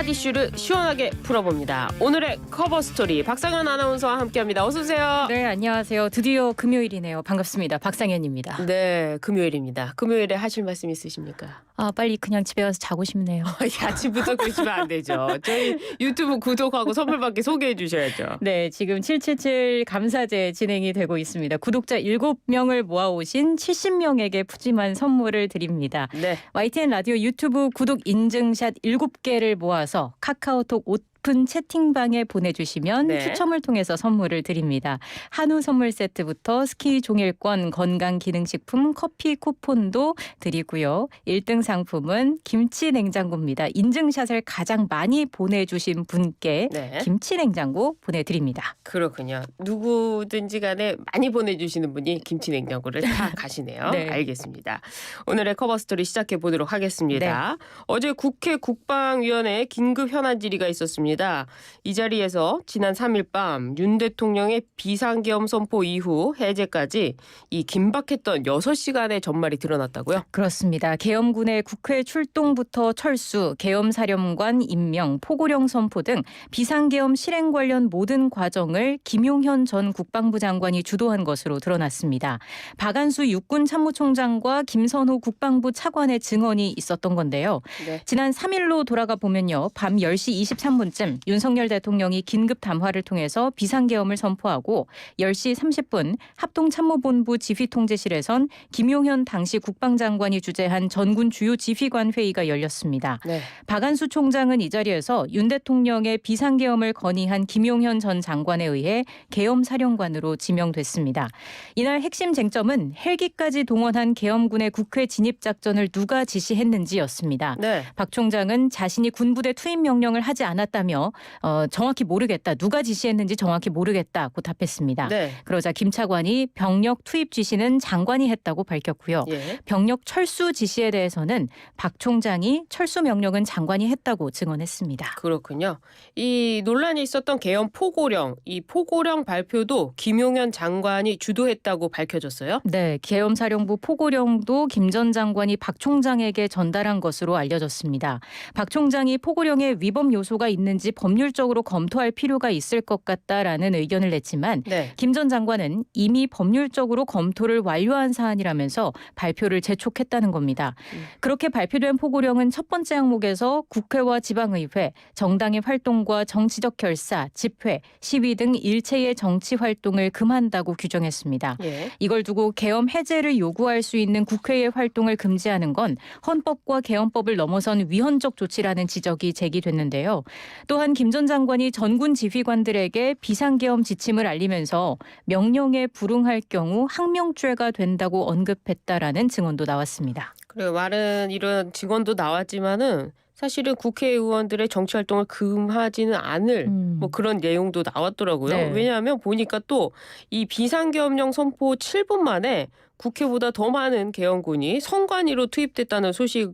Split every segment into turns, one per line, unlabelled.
이슈를 시원하게 풀어봅니다. 오늘의 커버 스토리 박상현 아나운서와 함께합니다. 어서 오세요.
네, 안녕하세요. 드디어 금요일이네요. 반갑습니다. 박상현입니다.
네, 금요일입니다. 금요일에 하실 말씀 있으십니까?
빨리 그냥 집에 가서 자고 싶네요.
아침부터 그러시면 안 되죠. 저희 유튜브 구독하고 선물 받기 소개해 주셔야죠.
네, 지금 777 감사제 진행이 되고 있습니다. 구독자 7명을 모아오신 70명에게 푸짐한 선물을 드립니다.
네.
YTN 라디오 유튜브 구독 인증샷 7개를 모아서 카카오톡 오픈 채팅방에 보내주시면
네.
추첨을 통해서 선물을 드립니다. 한우 선물 세트부터 스키 종일권, 건강기능식품, 커피 쿠폰도 드리고요. 1등 상품은 김치 냉장고입니다. 인증샷을 가장 많이 보내주신 분께
네.
김치 냉장고 보내드립니다.
그렇군요. 누구든지 간에 많이 보내주시는 분이 김치 냉장고를 다 가시네요.
네.
알겠습니다. 오늘의 커버 스토리 시작해 보도록 하겠습니다. 어제 국회 국방위원회에 긴급 현안 질의가 있었습니다. 이 자리에서 지난 3일 밤 윤 대통령의 비상계엄 선포 이후 해제까지 이 긴박했던 6시간의 전말이 드러났다고요?
그렇습니다. 계엄군의 국회 출동부터 철수, 계엄사령관 임명, 포고령 선포 등 비상계엄 실행 관련 모든 과정을 김용현 전 국방부 장관이 주도한 것으로 드러났습니다. 박안수 육군 참모총장과 김선호 국방부 차관의 증언이 있었던 건데요.
네.
지난 3일로 돌아가 보면요. 밤 10시 23분쯤 윤석열 대통령이 긴급 담화를 통해서 비상계엄을 선포하고 10시 30분 합동참모본부 지휘통제실에선 김용현 당시 국방장관이 주재한 전군 주요 지휘관 회의가 열렸습니다.
네.
박안수 총장은 이 자리에서 윤 대통령의 비상계엄을 건의한 김용현 전 장관에 의해 계엄사령관으로 지명됐습니다. 이날 핵심 쟁점은 헬기까지 동원한 계엄군의 국회 진입작전을 누가 지시했는지였습니다.
네.
박 총장은 자신이 군부대 투입 명령을 하지 않았다며 정확히 모르겠다. 누가 지시했는지 정확히 모르겠다고 답했습니다.
네.
그러자 김 차관이 병력 투입 지시는 장관이 했다고 밝혔고요.
예.
병력 철수 지시에 대해서는 박 총장이 철수 명령은 장관이 했다고 증언했습니다.
그렇군요. 이 논란이 있었던 계엄 포고령, 이 포고령 발표도 김용현 장관이 주도했다고 밝혀졌어요?
네, 계엄사령부 포고령도 김 전 장관이 박 총장에게 전달한 것으로 알려졌습니다. 박 총장이 포고령에 위법 요소가 있는지 법률적으로 검토할 필요가 있을 것 같다라는 의견을 냈지만
네.
김 전 장관은 이미 법률적으로 검토를 완료한 사안이라면서 발표를 재촉했다는 겁니다. 그렇게 발표된 포고령은 첫 번째 항목에서 국회와 지방의회, 정당의 활동과 정치적 결사, 집회, 시위 등 일체의 정치 활동을 금한다고 규정했습니다.
예.
이걸 두고 계엄 해제를 요구할 수 있는 국회의 활동을 금지하는 건 헌법과 계엄법을 넘어선 위헌적 조치라는 지적이 제기됐는데요. 또한 김 전 장관이 전군 지휘관들에게 비상계엄 지침을 알리면서 명령에 불응할 경우 항명죄가 된다고 언급했다라는 증언도 나왔습니다.
그리고 말은 이런 증언도 나왔지만은 사실은 국회의원들의 정치 활동을 금하지는 않을 뭐 그런 내용도 나왔더라고요.
네.
왜냐하면 보니까 또 이 비상계엄령 선포 7분 만에 국회보다 더 많은 계엄군이 선관위로 투입됐다는 소식을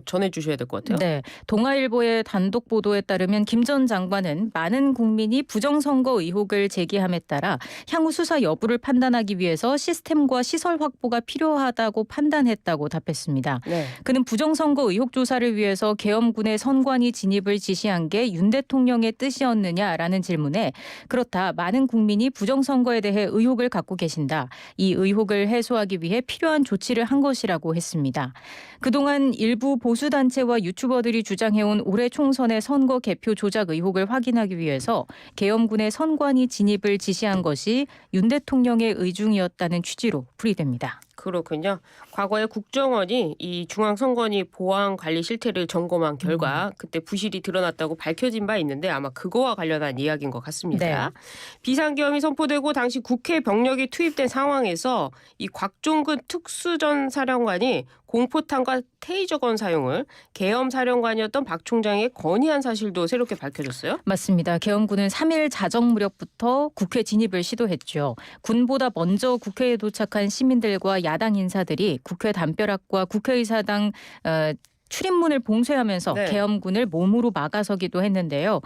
전해주셔야 될 것 같아요.
네, 동아일보의 단독 보도에 따르면 김 전 장관은 많은 국민이 부정선거 의혹을 제기함에 따라 향후 수사 여부를 판단하기 위해서 시스템과 시설 확보가 필요하다고 판단했다고 답했습니다.
네.
그는 부정선거 의혹 조사를 위해서 계엄군의 선관위 진입을 지시한 게 윤 대통령의 뜻이었느냐라는 질문에 그렇다. 많은 국민이 부정선거에 대해 의혹을 갖고 계신다. 이 의혹을 해소하기 위해 필요한 조치를 한 것이라고 했습니다. 그동안 일부 보수단체와 유튜버들이 주장해온 올해 총선의 선거 개표 조작 의혹을 확인하기 위해서 계엄군의 선관위 진입을 지시한 것이 윤 대통령의 의중이었다는 취지로 풀이됩니다.
그렇군요. 과거에 국정원이 이 중앙선관위 보안 관리 실태를 점검한 결과 그때 부실이 드러났다고 밝혀진 바 있는데 아마 그거와 관련한 이야기인 것 같습니다.
네.
비상계엄이 선포되고 당시 국회 병력이 투입된 상황에서 이 곽종근 특수전 사령관이 공포탄과 테이저건 사용을 계엄 사령관이었던 박 총장에 건의한 사실도 새롭게 밝혀졌어요?
맞습니다. 계엄군은 3일 자정 무렵부터 국회 진입을 시도했죠. 군보다 먼저 국회에 도착한 시민들과 야당 인사들이 국회 담벼락과 국회의사당 출입문을 봉쇄하면서
네.
계엄군을 몸으로 막아서기도 했는데요.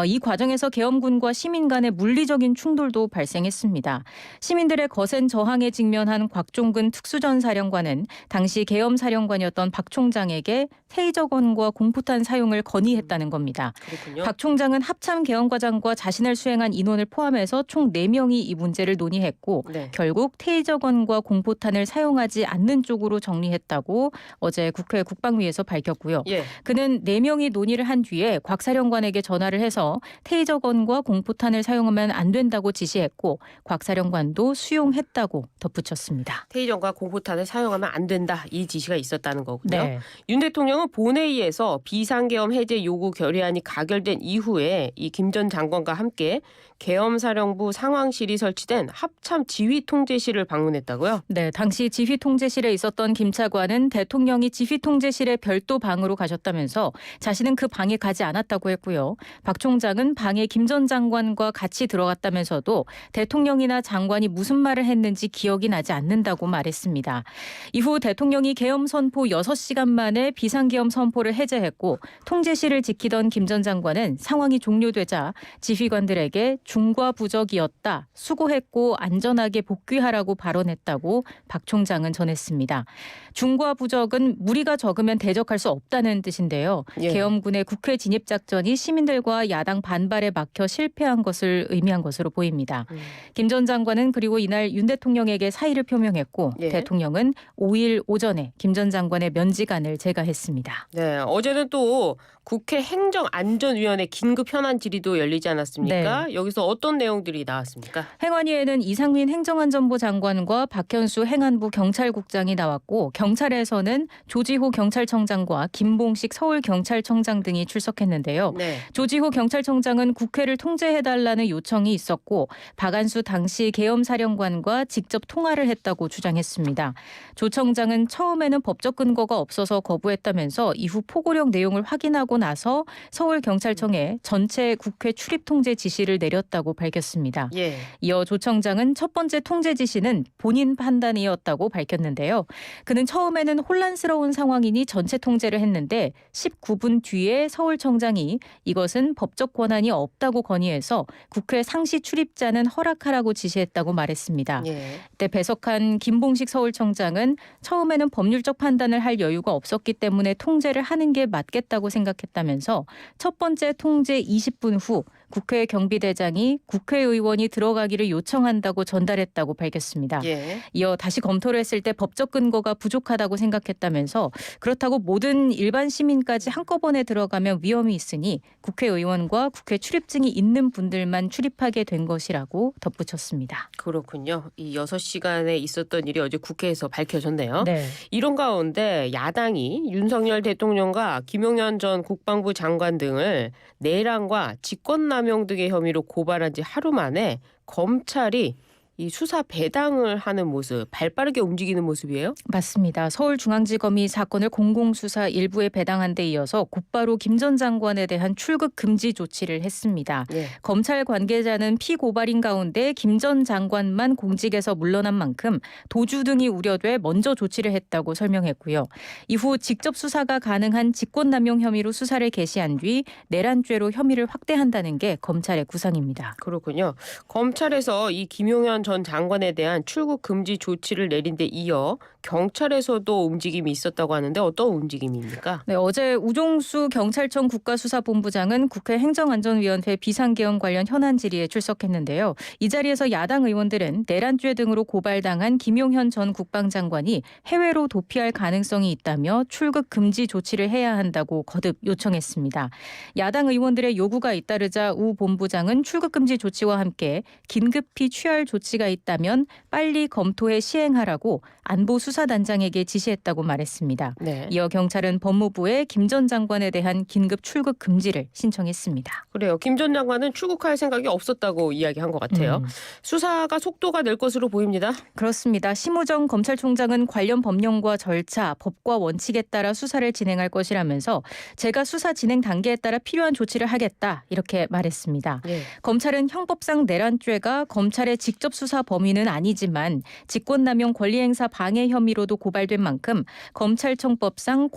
이 과정에서 계엄군과 시민 간의 물리적인 충돌도 발생했습니다. 시민들의 거센 저항에 직면한 곽종근 특수전사령관은 당시 계엄사령관이었던 박 총장에게 테이저건과 공포탄 사용을 건의했다는 겁니다.
그렇군요.
박 총장은 합참 계엄과장과 자신을 수행한 인원을 포함해서 총 4명이 이 문제를 논의했고
네.
결국 테이저건과 공포탄을 사용하지 않는 쪽으로 정리했다고 어제 국회 국방위에서 밝혔고요.
예.
그는 4명이 논의를 한 뒤에 곽 사령관에게 전화를 해서 테이저건과 공포탄을 사용하면 안 된다고 지시했고 곽 사령관도 수용했다고 덧붙였습니다.
테이저건과 공포탄을 사용하면 안 된다. 이 지시가 있었다는 거군요.
네.
윤 대통령은 본회의에서 비상계엄 해제 요구 결의안이 가결된 이후에 이 김 전 장관과 함께 계엄사령부 상황실이 설치된 합참 지휘통제실을 방문했다고요?
네, 당시 지휘통제실에 있었던 김 차관은 대통령이 지휘통제실에 별도 방으로 가셨다면서 자신은 그 방에 가지 않았다고 했고요. 박 총장은 방에 김 전 장관과 같이 들어갔다면서도 대통령이나 장관이 무슨 말을 했는지 기억이 나지 않는다고 말했습니다. 이후 대통령이 계엄 선포 6시간 만에 비상계엄 선포를 해제했고 통제실을 지키던 김 전 장관은 상황이 종료되자 지휘관들에게 중과부적이었다. 수고했고 안전하게 복귀하라고 발언했다고 박 총장은 전했습니다. 중과부적은 무리가 적으면 대적할 수 없다는 뜻인데요.
예.
계엄군의 국회 진입 작전이 시민들과 야당 반발에 막혀 실패한 것을 의미한 것으로 보입니다. 김 전 장관은 그리고 이날 윤 대통령에게 사의를 표명했고
예.
대통령은 5일 오전에 김 전 장관의 면직안을 제가했습니다.
네, 어제는 또 국회 행정안전위원회 긴급 현안 질의도 열리지 않았습니까? 여기서 어떤 내용들이 나왔습니까?
행안위에는 이상민 행정안전부 장관과 박현수 행안부 경찰국장이 나왔고 경찰에서는 조지호 경찰청장과 김봉식 서울경찰청장 등이 출석했는데요.
네.
조지호 경찰청장은 국회를 통제해달라는 요청이 있었고 박안수 당시 계엄사령관과 직접 통화를 했다고 주장했습니다. 조 청장은 처음에는 법적 근거가 없어서 거부했다면서 이후 포고령 내용을 확인하고 나서 서울경찰청에 전체 국회 출입 통제 지시를 내렸다고 밝혔습니다.
예.
이어 조 청장은 첫 번째 통제 지시는 본인 판단이었다고 밝혔는데요. 그는 처음에는 혼란스러운 상황이니 전체 통제를 했는데 19분 뒤에 서울청장이 이것은 법적 권한이 없다고 건의해서 국회 상시 출입자는 허락하라고 지시했다고 말했습니다.
예.
이때 배석한 김봉식 서울청장은 처음에는 법률적 판단을 할 여유가 없었기 때문에 통제를 하는 게 맞겠다고 생각했다면서 첫 번째 통제 20분 후 국회 경비대장이 국회의원이 들어가기를 요청한다고 전달했다고 밝혔습니다.
예.
이어 다시 검토를 했을 때 법적 근거가 부족하다고 생각했다면서 그렇다고 모든 일반 시민까지 한꺼번에 들어가면 위험이 있으니 국회의원과 국회 출입증이 있는 분들만 출입하게 된 것이라고 덧붙였습니다.
그렇군요. 이 6시간에 있었던 일이 어제 국회에서 밝혀졌네요.
네.
이런 가운데 야당이 윤석열 대통령과 김용현 전 국방부 장관 등을 내란과 직권남용 등의 혐의로 고발한 지 하루 만에 검찰이 이 수사 배당을 하는 모습, 발빠르게 움직이는 모습이에요?
맞습니다. 서울중앙지검이 사건을 공공수사 일부에 배당한 데 이어서 곧바로 김 전 장관에 대한 출국 금지 조치를 했습니다.
예.
검찰 관계자는 피고발인 가운데 김 전 장관만 공직에서 물러난 만큼 도주 등이 우려돼 먼저 조치를 했다고 설명했고요. 이후 직접 수사가 가능한 직권남용 혐의로 수사를 개시한 뒤 내란죄로 혐의를 확대한다는 게 검찰의 구상입니다.
그렇군요. 검찰에서 이 김용현 전 장관에 대한 출국 금지 조치를 내린 데 이어 경찰에서도 움직임이 있었다고 하는데 어떤 움직임입니까?
네, 어제 우종수 경찰청 국가수사본부장은 국회 행정안전위원회 비상계엄 관련 현안 질의에 출석했는데요. 이 자리에서 야당 의원들은 내란죄 등으로 고발당한 김용현 전 국방장관이 해외로 도피할 가능성이 있다며 출국 금지 조치를 해야 한다고 거듭 요청했습니다. 야당 의원들의 요구가 잇따르자 우 본부장은 출국 금지 조치와 함께 긴급히 취할 조치가 있다면 빨리 검토해 시행하라고 안보수사단장에게 지시했다고 말했습니다.
네.
이어 경찰은 법무부에 김 전 장관에 대한 긴급 출국 금지를 신청했습니다.
그래요. 김 전 장관은 출국할 생각이 없었다고 이야기한 것 같아요. 수사가 속도가 낼 것으로 보입니다.
그렇습니다. 심우정 검찰총장은 관련 법령과 절차, 법과 원칙에 따라 수사를 진행할 것이라면서 제가 수사 진행 단계에 따라 필요한 조치를 하겠다 이렇게 말했습니다.
예.
검찰은 형법상 내란죄가 검찰의 직접 수사 수사 범위는 아니지만 직권남용 권리행사 방해 혐의로도 고발된 만큼 검찰청법상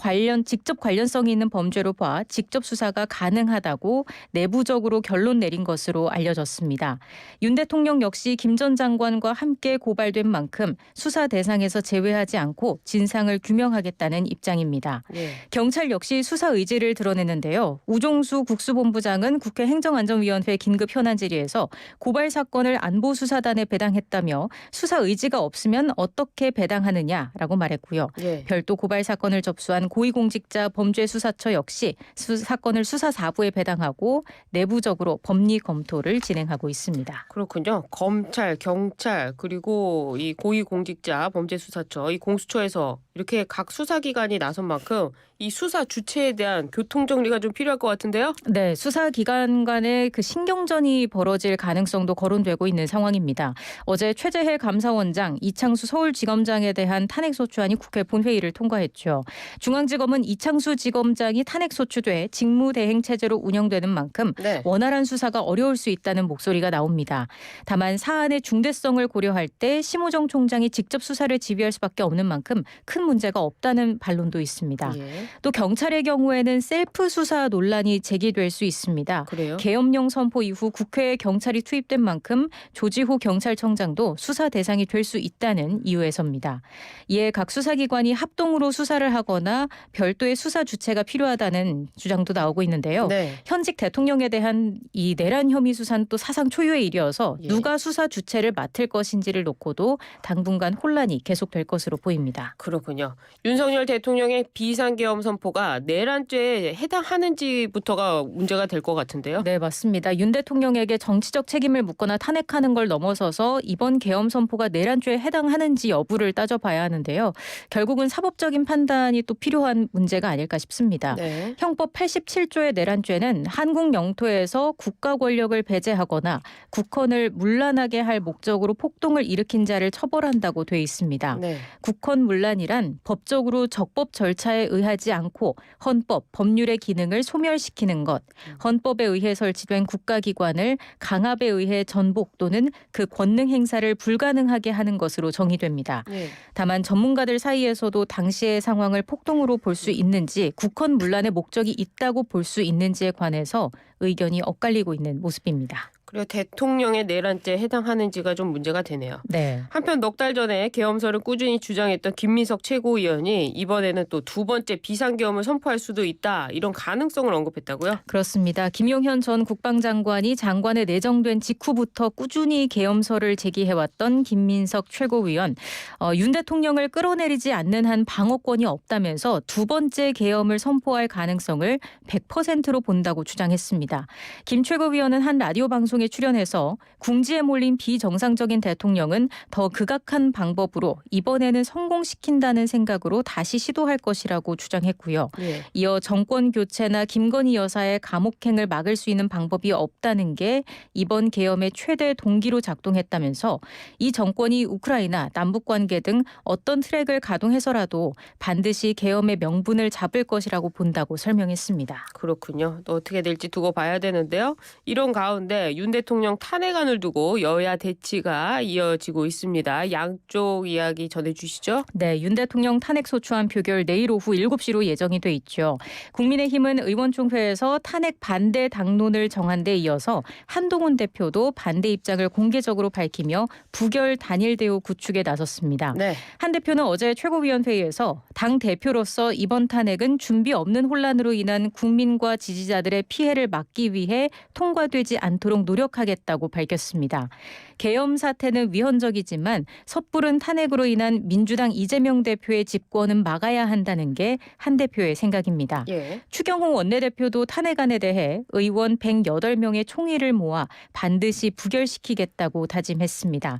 직접 관련성이 있는 범죄로 봐 직접 수사가 가능하다고 내부적으로 결론 내린 것으로 알려졌습니다. 윤 대통령 역시 김 전 장관과 함께 고발된 만큼 수사 대상에서 제외하지 않고 진상을 규명하겠다는 입장입니다.
네.
경찰 역시 수사 의지를 드러냈는데요. 우종수 국수본부장은 국회 행정안전위원회 긴급 현안 질의에서 고발 사건을 안보수사단에 배당했다며 수사 의지가 없으면 어떻게 배당하느냐라고 말했고요.
네.
별도 고발 사건을 접수한 고위공직자 범죄수사처 역시 사건을 수사사부에 배당하고 내부적으로 법리 검토를 진행하고 있습니다.
그렇군요. 검찰, 경찰 그리고 이 고위공직자 범죄수사처 이 공수처에서 이렇게 각 수사기관이 나선 만큼 이 수사 주체에 대한 교통정리가 좀 필요할 것 같은데요.
네, 수사기관 간의 그 신경전이 벌어질 가능성도 거론되고 있는 상황입니다. 어제 최재해 감사원장, 이창수 서울지검장에 대한 탄핵소추안이 국회 본회의를 통과했죠. 중앙지검은 이창수 지검장이 탄핵소추돼 직무대행체제로 운영되는 만큼
네.
원활한 수사가 어려울 수 있다는 목소리가 나옵니다. 다만 사안의 중대성을 고려할 때 심우정 총장이 직접 수사를 지휘할 수밖에 없는 만큼 큰 문제가 없다는 반론도 있습니다.
예.
또 경찰의 경우에는 셀프 수사 논란이 제기될 수 있습니다.
그래요?
계엄령 선포 이후 국회에 경찰이 투입된 만큼 조지호 경찰청장도 수사 대상이 될 수 있다는 이유에서입니다. 이에 각 수사기관이 합동으로 수사를 하거나 별도의 수사 주체가 필요하다는 주장도 나오고 있는데요.
네.
현직 대통령에 대한 이 내란 혐의 수사는 또 사상 초유의 일이어서
예.
누가 수사 주체를 맡을 것인지를 놓고도 당분간 혼란이 계속될 것으로 보입니다.
그렇군요. 윤석열 대통령의 비상계엄 선포가 내란죄에 해당하는지부터가 문제가 될 것 같은데요.
네, 맞습니다. 윤 대통령에게 정치적 책임을 묻거나 탄핵하는 걸 넘어서서 이번 계엄 선포가 내란죄에 해당하는지 여부를 따져봐야 하는데요. 결국은 사법적인 판단이 또 필요한 문제가 아닐까 싶습니다.
네.
형법 87조의 내란죄는 한국 영토에서 국가 권력을 배제하거나 국헌을 문란하게 할 목적으로 폭동을 일으킨 자를 처벌한다고 돼 있습니다.
네.
국헌문란이란 법적으로 적법 절차에 의하지 않고 헌법, 법률의 기능을 소멸시키는 것, 헌법에 의해 설치된 국가기관을 강압에 의해 전복 또는 그 권능 행사를 불가능하게 하는 것으로 정의됩니다.
네.
다만 전문가들 사이에서도 당시의 상황을 폭동으로 볼 수 있는지 국헌문란의 목적이 있다고 볼 수 있는지에 관해서 의견이 엇갈리고 있는 모습입니다.
그리고 대통령의 내란죄에 해당하는지가 좀 문제가 되네요.
네.
한편 넉 달 전에 계엄설을 꾸준히 주장했던 김민석 최고위원이 이번에는 또 두 번째 비상계엄을 선포할 수도 있다. 이런 가능성을 언급했다고요?
그렇습니다. 김용현 전 국방장관이 장관에 내정된 직후부터 꾸준히 계엄설을 제기해왔던 김민석 최고위원. 윤 대통령을 끌어내리지 않는 한 방어권이 없다면서 두 번째 계엄을 선포할 가능성을 100%로 본다고 주장했습니다. 김 최고위원은 한 라디오 방송에 출연해서 궁지에 몰린 비정상적인 대통령은 더 극악한 방법으로 이번에는 성공시킨다는 생각으로 다시 시도할 것이라고 주장했고요.
예.
이어 정권 교체나 김건희 여사의 감옥행을 막을 수 있는 방법이 없다는 게 이번 계엄의 최대 동기로 작동했다면서 이 정권이 우크라이나, 남북관계 등 어떤 트랙을 가동해서라도 반드시 계엄의 명분을 잡을 것이라고 본다고 설명했습니다.
그렇군요. 또 어떻게 될지 두고 봐야 되는데요. 이런 가운데 윤 대통령 탄핵안을 두고 여야 대치가 이어지고 있습니다. 양쪽 이야기 전해주시죠.
네, 윤 대통령 탄핵소추안 표결 내일 오후 7시로 예정이 돼 있죠. 국민의힘은 의원총회에서 탄핵 반대 당론을 정한 데 이어서 한동훈 대표도 반대 입장을 공개적으로 밝히며 부결 단일 대우 구축에 나섰습니다.
네.
한 대표는 어제 최고위원회의에서 당 대표로서 이번 탄핵은 준비 없는 혼란으로 인한 국민과 지지자들의 피해를 막기 위해 통과되지 않도록 노력하겠다고 밝혔습니다. 계엄 사태는 위헌적이지만 섣부른 탄핵으로 인한 민주당 이재명 대표의 집권은 막아야 한다는 게 한 대표의 생각입니다.
예.
추경호 원내대표도 탄핵안에 대해 의원 108명의 총의를 모아 반드시 부결시키겠다고 다짐했습니다.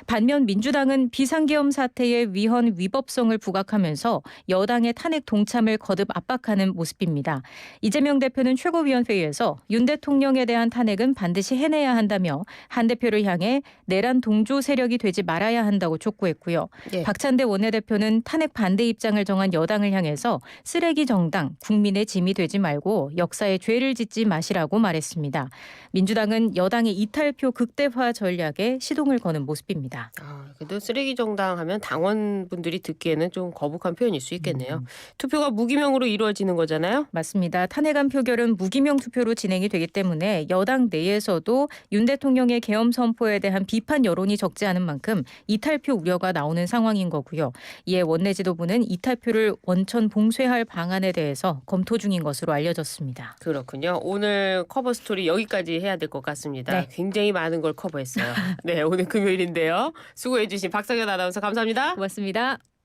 반면 민주당은 비상계엄 사태의 위헌 위법성을 부각하면서 여당의 탄핵 동참을 거듭 압박하는 모습입니다. 이재명 대표는 최고위원회의에서 윤 대통령에 대한 탄핵은 반드시 해내야 한다며 한 대표를 향해 내란 동조 세력이 되지 말아야 한다고 촉구했고요.
예.
박찬대 원내대표는 탄핵 반대 입장을 정한 여당을 향해서 쓰레기 정당, 국민의 짐이 되지 말고 역사에 죄를 짓지 마시라고 말했습니다. 민주당은 여당의 이탈표 극대화 전략에 시동을 거는 모습입니다.
그래도 쓰레기 정당 하면 당원분들이 듣기에는 좀 거북한 표현일 수 있겠네요. 투표가 무기명으로 이루어지는 거잖아요.
맞습니다. 탄핵안 표결은 무기명 투표로 진행이 되기 때문에 여당 내에서도 윤 대통령의 계엄 선포에 대한 비판 여론이 적지 않은 만큼 이탈표 우려가 나오는 상황인 거고요. 이에 원내 지도부는 이탈표를 원천 봉쇄할 방안에 대해서 검토 중인 것으로 알려졌습니다.
그렇군요. 오늘 커버 스토리 여기까지 해야 될 것 같습니다.
네.
굉장히 많은 걸 커버했어요. 네, 오늘 금요일인데요. 수고해 주신 박상현 아나운서 감사합니다.
고맙습니다.